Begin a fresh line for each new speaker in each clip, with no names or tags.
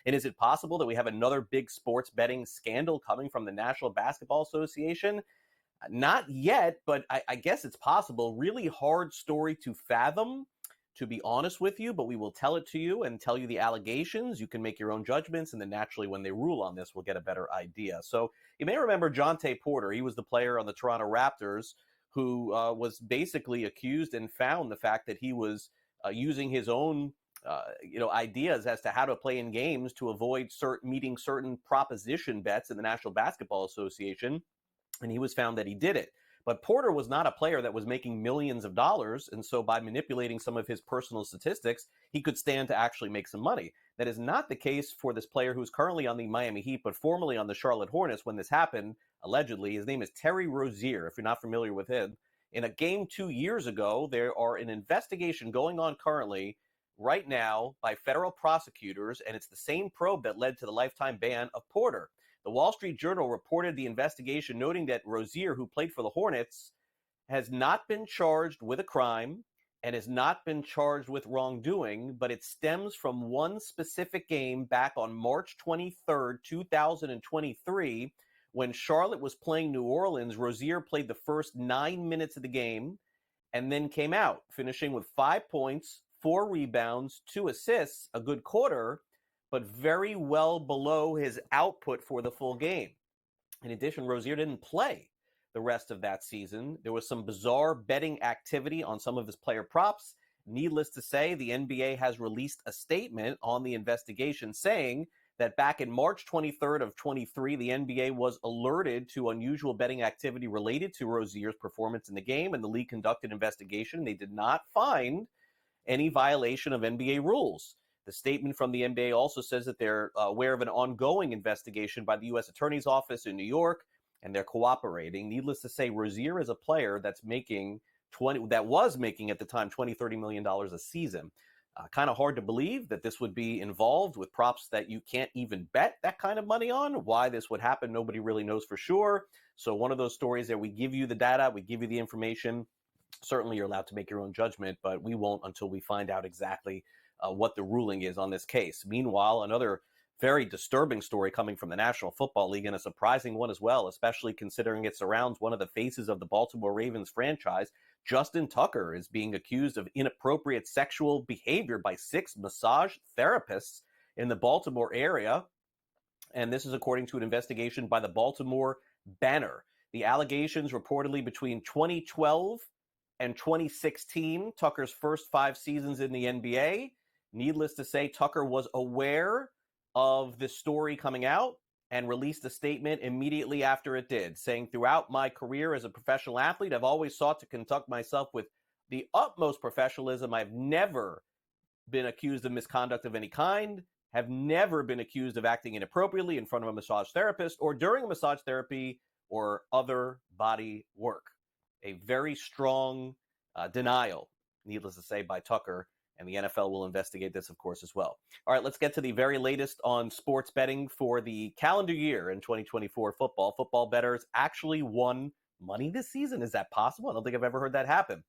And is it possible that we have another big sports betting scandal coming from the National Basketball Association? Not yet, but I guess it's possible. Really hard story to fathom, to be honest with you, but we will tell it to you and tell you the allegations. You can make your own judgments, and then naturally when they rule on this, we'll get a better idea. So you may remember Jontay Porter. He was the player on the Toronto Raptors who was basically accused and found the fact that he was using his own ideas as to how to play in games to avoid meeting certain proposition bets in the National Basketball Association. And he was found that he did it. But Porter was not a player that was making millions of dollars, and so by manipulating some of his personal statistics, he could stand to actually make some money. That is not the case for this player who's currently on the Miami Heat, but formerly on the Charlotte Hornets when this happened, allegedly. His name is Terry Rozier, if you're not familiar with him. In a game 2 years ago, there are an investigation going on currently right now by federal prosecutors, and it's the same probe that led to the lifetime ban of Porter. The Wall Street Journal reported the investigation, noting that Rozier, who played for the Hornets, has not been charged with a crime and has not been charged with wrongdoing, but it stems from one specific game back on March 23rd, 2023, when Charlotte was playing New Orleans. Rozier played the first 9 minutes of the game and then came out, finishing with 5 points, 4 rebounds, 2 assists, a good quarter, but very well below his output for the full game. In addition, Rozier didn't play the rest of that season. There was some bizarre betting activity on some of his player props. Needless to say, the NBA has released a statement on the investigation saying that back in March 23rd of 23, the NBA was alerted to unusual betting activity related to Rozier's performance in the game, and the league conducted an investigation. They did not find any violation of NBA rules. The statement from the NBA also says that they're aware of an ongoing investigation by the U.S. Attorney's Office in New York, and they're cooperating. Needless to say, Rozier is a player that was making at the time $20-30 million a season. Kind of hard to believe that this would be involved with props that you can't even bet that kind of money on. Why this would happen, nobody really knows for sure. So one of those stories that we give you the data, we give you the information. Certainly you're allowed to make your own judgment, but we won't until we find out exactly what the ruling is on this case. Meanwhile, another very disturbing story coming from the National Football League, and a surprising one as well, especially considering it surrounds one of the faces of the Baltimore Ravens franchise. Justin Tucker is being accused of inappropriate sexual behavior by 6 massage therapists in the Baltimore area. And this is according to an investigation by the Baltimore Banner. The allegations reportedly between 2012 and 2016, Tucker's first 5 seasons in the NBA. Needless to say, Tucker was aware of this story coming out and released a statement immediately after it did, saying, "Throughout my career as a professional athlete, I've always sought to conduct myself with the utmost professionalism. I've never been accused of misconduct of any kind, have never been accused of acting inappropriately in front of a massage therapist or during a massage therapy or other body work." A very strong denial, needless to say, by Tucker. And the NFL will investigate this, of course, as well. All right, let's get to the very latest on sports betting for the calendar year in 2024 football. Football bettors actually won money this season. Is that possible? I don't think I've ever heard that happen.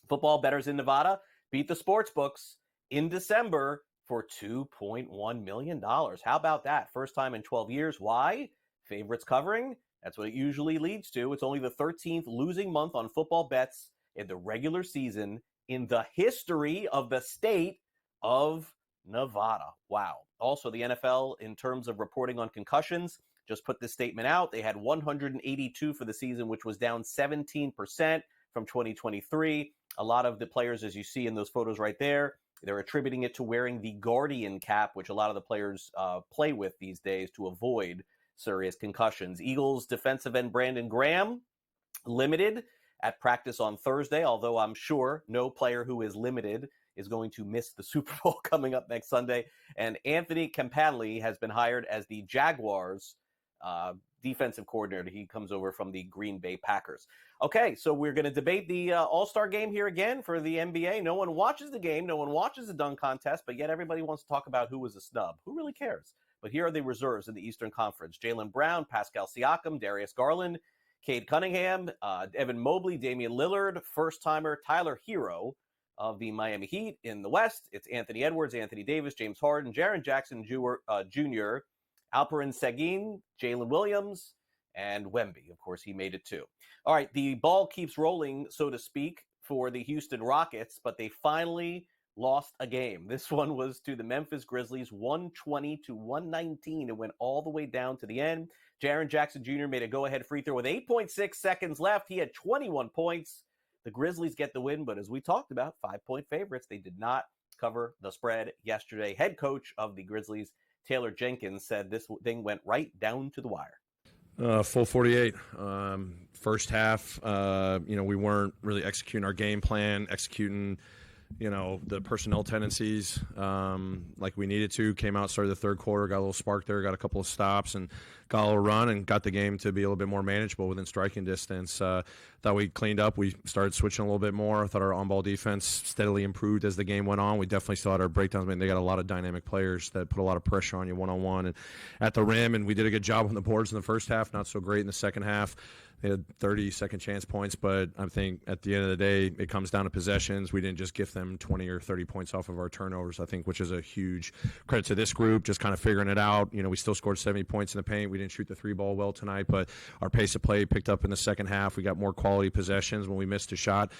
Football bettors in Nevada beat the sports books in December for $2.1 million. How about that? First time in 12 years. Why? Favorites covering. That's what it usually leads to. It's only the 13th losing month on football bets in the regular season in the history of the state of Nevada. Wow. Also, the NFL, in terms of reporting on concussions, just put this statement out. They had 182 for the season, which was down 17% from 2023. A lot of the players, as you see in those photos right there, they're attributing it to wearing the Guardian cap, which a lot of the players play with these days to avoid serious concussions. Eagles defensive end Brandon Graham, limited at practice on Thursday, although I'm sure no player who is limited is going to miss the Super Bowl coming up next Sunday. And Anthony Campanelli has been hired as the Jaguars defensive coordinator. He comes over from the Green Bay Packers. Okay, so we're going to debate the All-Star game here again for the NBA. No one watches the game. No one watches the dunk contest, but yet everybody wants to talk about who was a snub. Who really cares? But here are the reserves in the Eastern Conference. Jaylen Brown, Pascal Siakam, Darius Garland, Cade Cunningham, Evan Mobley, Damian Lillard, first-timer Tyler Hero, of the Miami Heat. In the West, it's Anthony Edwards, Anthony Davis, James Harden, Jaren Jackson Jr., Alperen Sengun, Jalen Williams, and Wemby. Of course, he made it too. All right, the ball keeps rolling, so to speak, for the Houston Rockets, but they finally lost a game. This one was to the Memphis Grizzlies, 120-119. It went all the way down to the end. Jaren Jackson Jr. made a go-ahead free throw with 8.6 seconds left. He had 21 points. The Grizzlies get the win, but as we talked about, 5-point favorites. They did not cover the spread yesterday. Head coach of the Grizzlies, Taylor Jenkins, said this thing went right down to the wire.
Full 48. First half, we weren't really executing our game plan, executing the personnel tendencies like we needed to. Came out, started the third quarter, got a little spark there, got a couple of stops, and got a little run, and got the game to be a little bit more manageable within striking distance. Thought we cleaned up. We started switching a little bit more. I thought our on-ball defense steadily improved as the game went on. We definitely still had our breakdowns. I mean, they got a lot of dynamic players that put a lot of pressure on you one-on-one and at the rim, and we did a good job on the boards in the first half, not so great in the second half. They had 30 second chance points, but I think at the end of the day, it comes down to possessions. We didn't just gift them 20 or 30 points off of our turnovers, I think, which is a huge credit to this group, just kind of figuring it out. We still scored 70 points in the paint. We didn't shoot the three ball well tonight, but our pace of play picked up in the second half. We got more quality possessions. When we missed a shot,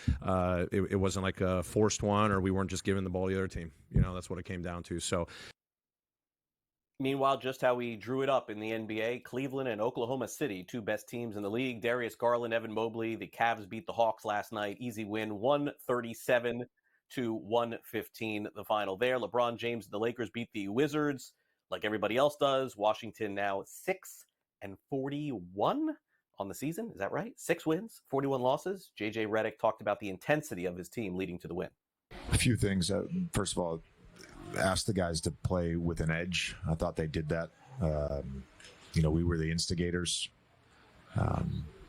it wasn't like a forced one, or we weren't just giving the ball to the other team. That's what it came down to. So.
Meanwhile, just how we drew it up in the NBA, Cleveland and Oklahoma City, two best teams in the league. Darius Garland, Evan Mobley, the Cavs beat the Hawks last night. Easy win, 137-115, the final there. LeBron James and the Lakers beat the Wizards like everybody else does. Washington now 6-41 on the season. Is that right? 6 wins, 41 losses. JJ Redick talked about the intensity of his team leading to the win.
A few things. First of all, asked the guys to play with an edge. I thought they did that. We were the instigators.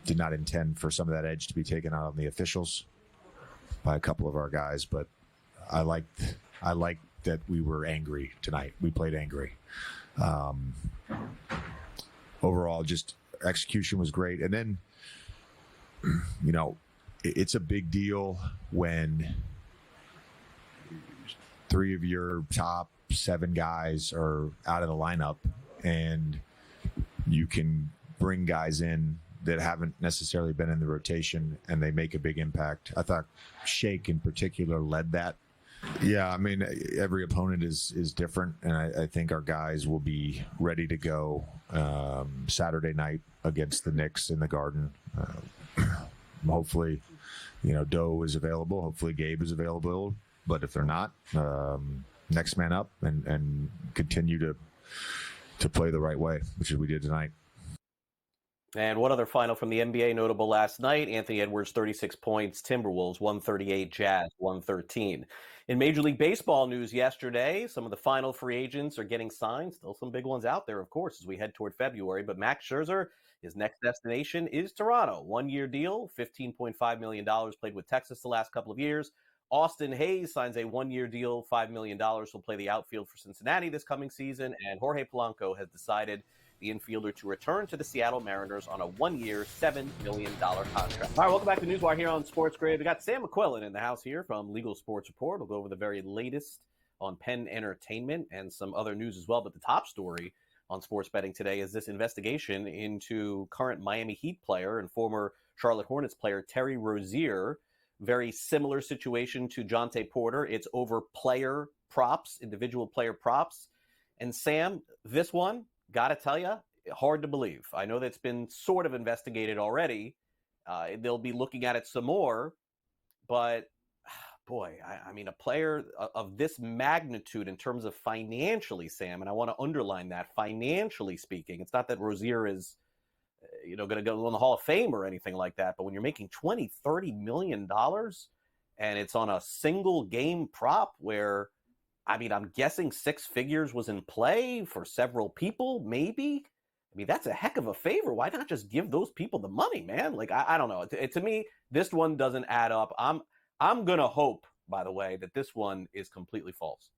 Did not intend for some of that edge to be taken out on the officials by a couple of our guys, but I liked that we were angry tonight. We played angry. Overall, just execution was great. And then, it's a big deal when 3 of your top 7 guys are out of the lineup, and you can bring guys in that haven't necessarily been in the rotation, and they make a big impact. I thought Shake in particular led that. Yeah, I mean, every opponent is different, and I think our guys will be ready to go Saturday night against the Knicks in the Garden. Hopefully, Doe is available. Hopefully Gabe is available. But if they're not, next man up and continue to play the right way, which is we did tonight.
And one other final from the NBA notable last night, Anthony Edwards, 36 points, Timberwolves, 138, Jazz, 113. In Major League Baseball news yesterday, some of the final free agents are getting signed. Still some big ones out there, of course, as we head toward February. But Max Scherzer, his next destination is Toronto. 1-year deal, $15.5 million, played with Texas the last couple of years. Austin Hayes signs a 1-year deal, $5 million. He'll play the outfield for Cincinnati this coming season. And Jorge Polanco has decided, the infielder, to return to the Seattle Mariners on a 1-year, $7 million contract. All right, welcome back to Newswire here on SportsGrid. We got Sam McQuillan in the house here from Legal Sports Report. We'll go over the very latest on Penn Entertainment and some other news as well. But the top story on sports betting today is this investigation into current Miami Heat player and former Charlotte Hornets player Terry Rozier. Very similar situation to Jontay Porter. It's over player props, individual player props. And Sam, this one, got to tell you, hard to believe. I know that's been sort of investigated already. They'll be looking at it some more. But, boy, I mean, a player of this magnitude in terms of financially, Sam, and I want to underline that, financially speaking, it's not that Rozier is going to go in the Hall of Fame or anything like that. But when you're making $20-30 million and it's on a single game prop where, I mean, I'm guessing 6 figures was in play for several people, maybe. I mean, that's a heck of a favor. Why not just give those people the money, man? Like, I don't know. To me, this one doesn't add up. I'm going to hope, by the way, that this one is completely false.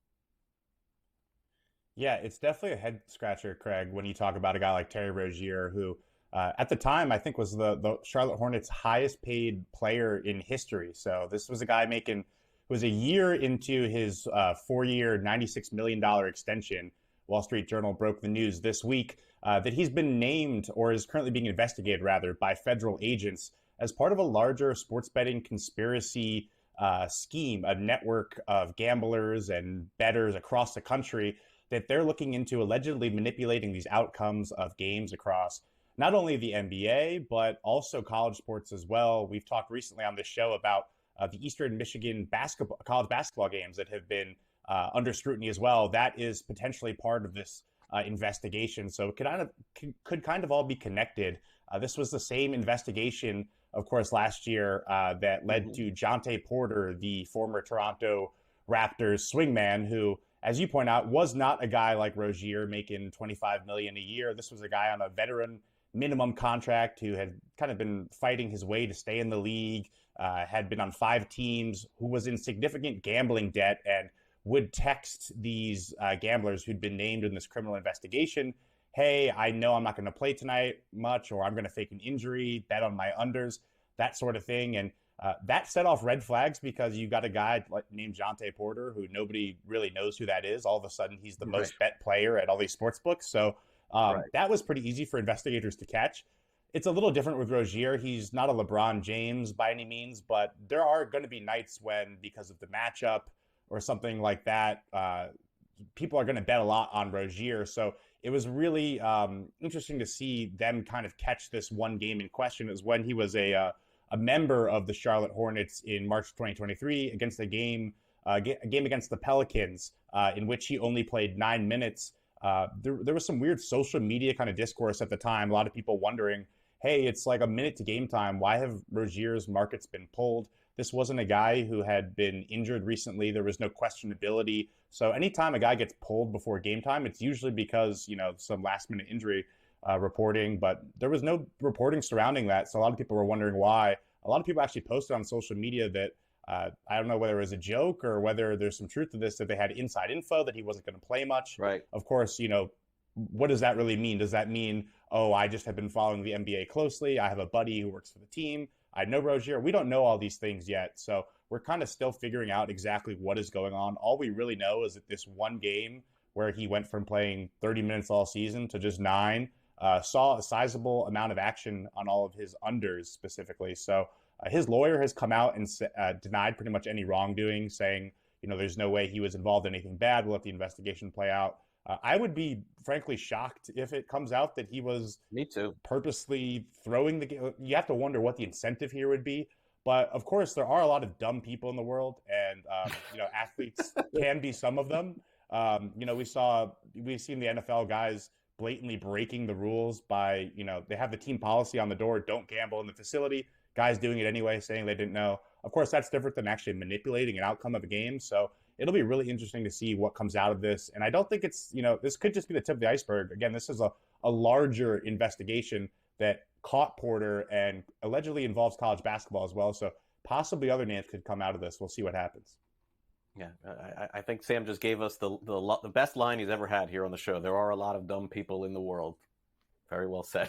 Yeah, it's definitely a head scratcher, Craig, when you talk about a guy like Terry Rozier, who at the time, I think was the Charlotte Hornets' highest paid player in history. So this was a guy making was a year into his 4-year, $96 million extension. Wall Street Journal broke the news this week that he's been named, or is currently being investigated, rather, by federal agents as part of a larger sports betting conspiracy scheme, a network of gamblers and bettors across the country that they're looking into allegedly manipulating these outcomes of games across not only the NBA, but also college sports as well. We've talked recently on this show about the Eastern Michigan college basketball games that have been under scrutiny as well. That is potentially part of this investigation. So it could kind of all be connected. This was the same investigation, of course, last year that led to Jontay Porter, the former Toronto Raptors swingman, who, as you point out, was not a guy like Rozier making $25 million a year. This was a guy on a veteran minimum contract who had kind of been fighting his way to stay in the league, had been on 5 teams, who was in significant gambling debt, and would text these gamblers who'd been named in this criminal investigation, hey, I know I'm not going to play tonight much, or I'm going to fake an injury, bet on my unders, that sort of thing. And that set off red flags because you got a guy named Jontay Porter who nobody really knows who that is. All of a sudden, he's the most bet player at all these sports books. So that was pretty easy for investigators to catch. It's a little different with Rozier. He's not a LeBron James by any means, but there are going to be nights when, because of the matchup or something like that, people are going to bet a lot on Rozier. So it was really interesting to see them kind of catch this one game in question. It was when he was a member of the Charlotte Hornets in March 2023 against a game against the Pelicans, in which he only played 9 minutes. There was some weird social media kind of discourse at the time. A lot of people wondering, hey, it's like a minute to game time. Why have Rozier's markets been pulled? This wasn't a guy who had been injured recently. There was no questionability. So anytime a guy gets pulled before game time, it's usually because, some last minute injury reporting, but there was no reporting surrounding that. So a lot of people were wondering why. A lot of people actually posted on social media that I don't know whether it was a joke or whether there's some truth to this, that they had inside info that he wasn't going to play much.
Right.
Of course, what does that really mean? Does that mean, oh, I just have been following the NBA closely, I have a buddy who works for the team, I know Rozier? We don't know all these things yet. So we're kind of still figuring out exactly what is going on. All we really know is that this one game where he went from playing 30 minutes all season to just 9, saw a sizable amount of action on all of his unders specifically. So his lawyer has come out and denied pretty much any wrongdoing, saying, there's no way he was involved in anything bad. We'll let the investigation play out. I would be frankly shocked if it comes out that he was purposely throwing the game. You have to wonder what the incentive here would be. But of course, there are a lot of dumb people in the world, and athletes can be some of them. We've seen the NFL guys blatantly breaking the rules by, they have the team policy on the door, don't gamble in the facility. Guys doing it anyway, saying they didn't know. Of course, that's different than actually manipulating an outcome of a game. So it'll be really interesting to see what comes out of this. And I don't think it's, this could just be the tip of the iceberg. Again, this is a larger investigation that caught Porter and allegedly involves college basketball as well. So possibly other names could come out of this. We'll see what happens.
Yeah, I think Sam just gave us the best line he's ever had here on the show. There are a lot of dumb people in the world. Very well said.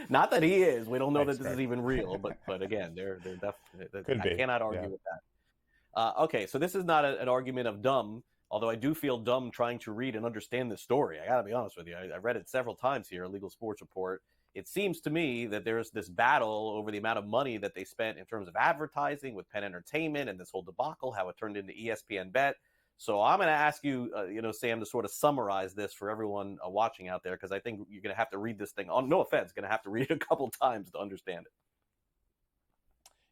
Not that he is. We don't know that this is even real, but again, they're definitely. I cannot argue with that. Okay, so this is not an argument of dumb, although I do feel dumb trying to read and understand this story. I got to be honest with you. I read it several times here, Legal Sports Report. It seems to me that there's this battle over the amount of money that they spent in terms of advertising with Penn Entertainment and this whole debacle, how it turned into ESPN Bet. So I'm going to ask you, Sam, to sort of summarize this for everyone watching out there, because I think you're going to have to read this thing. No offense, going to have to read it a couple times to understand it.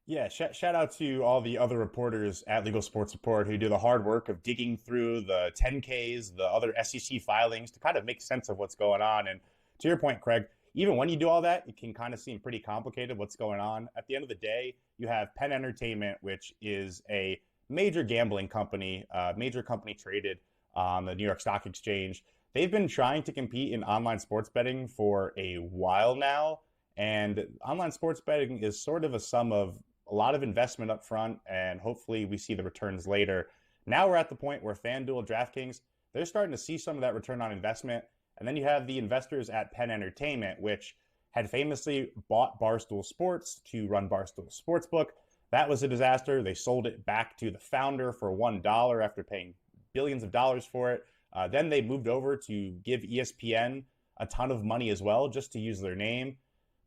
Yeah, shout out to all the other reporters at Legal Sports Report who do the hard work of digging through the 10Ks, the other SEC filings to kind of make sense of what's going on. And to your point, Craig, even when you do all that, it can kind of seem pretty complicated what's going on. At the end of the day, you have Penn Entertainment, which is a major gambling company, major company traded on the New York Stock Exchange. They've been trying to compete in online sports betting for a while now. And online sports betting is sort of a sum of a lot of investment up front, and hopefully we see the returns later. Now we're at the point where FanDuel, DraftKings, they're starting to see some of that return on investment. And then you have the investors at Penn Entertainment, which had famously bought Barstool Sports to run Barstool Sportsbook. That was a disaster. They sold it back to the founder for $1 after paying billions of dollars for it. Then they moved over to give ESPN a ton of money as well, just to use their name.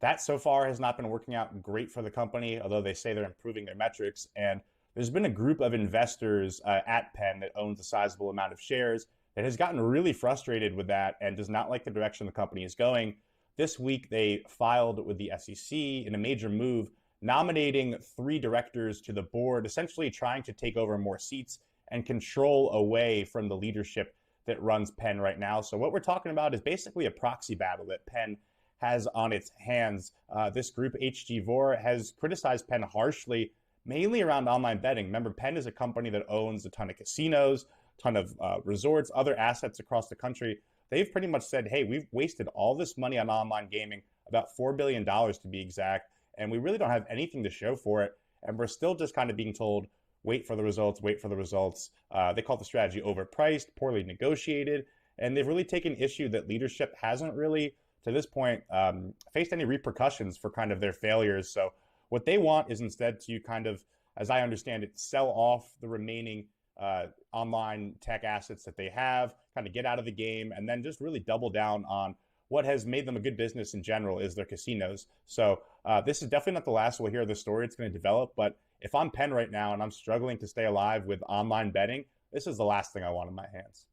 That so far has not been working out great for the company, although they say they're improving their metrics. And there's been a group of investors at Penn that owns a sizable amount of shares that has gotten really frustrated with that and does not like the direction the company is going. This week, they filed with the SEC in a major move, nominating 3 directors to the board, essentially trying to take over more seats and control away from the leadership that runs Penn right now. So what we're talking about is basically a proxy battle that Penn has on its hands. This group, HG Vor, has criticized Penn harshly, mainly around online betting. Remember, Penn is a company that owns a ton of casinos, a ton of resorts, other assets across the country. They've pretty much said, hey, we've wasted all this money on online gaming, about $4 billion to be exact, and we really don't have anything to show for it. And we're still just kind of being told, wait for the results, wait for the results. They call the strategy overpriced, poorly negotiated, and they've really taken issue that leadership hasn't really, to this point, faced any repercussions for kind of their failures. So what they want is instead to kind of, as I understand it, sell off the remaining online tech assets that they have, kind of get out of the game, and then just really double down on what has made them a good business in general is their casinos. So this is definitely not the last we'll hear of the story. It's going to develop, but if I'm Penn right now and I'm struggling to stay alive with online betting, this is the last thing I want in my hands.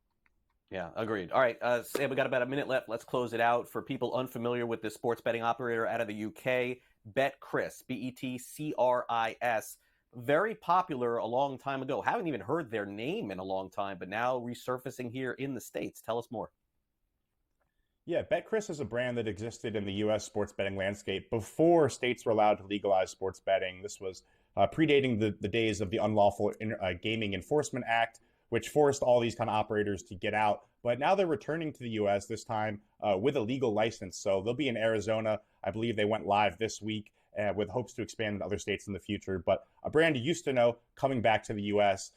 Yeah, agreed. All right, Sam, we got about a minute left. Let's close it out. For people unfamiliar with this sports betting operator out of the UK, BetChris, BetChris. Very popular a long time ago. Haven't even heard their name in a long time, but now resurfacing here in the States. Tell us more.
Yeah, BetChris is a brand that existed in the U.S. sports betting landscape before states were allowed to legalize sports betting. This was predating the days of the Unlawful Gaming Enforcement Act, which forced all these kind of operators to get out. But now they're returning to the U.S., this time with a legal license. So they'll be in Arizona. I believe they went live this week with hopes to expand in other states in the future. But a brand you used to know coming back to the U.S.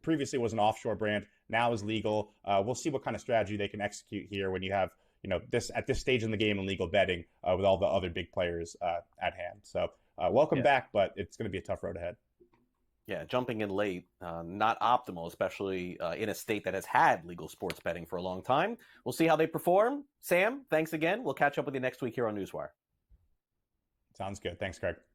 Previously was an offshore brand, now is legal. We'll see what kind of strategy they can execute here when you have, this at this stage in the game in legal betting with all the other big players at hand. So welcome back, but it's going to be a tough road ahead.
Yeah, jumping in late, not optimal, especially in a state that has had legal sports betting for a long time. We'll see how they perform. Sam, thanks again. We'll catch up with you next week here on Newswire.
Sounds good. Thanks, Craig.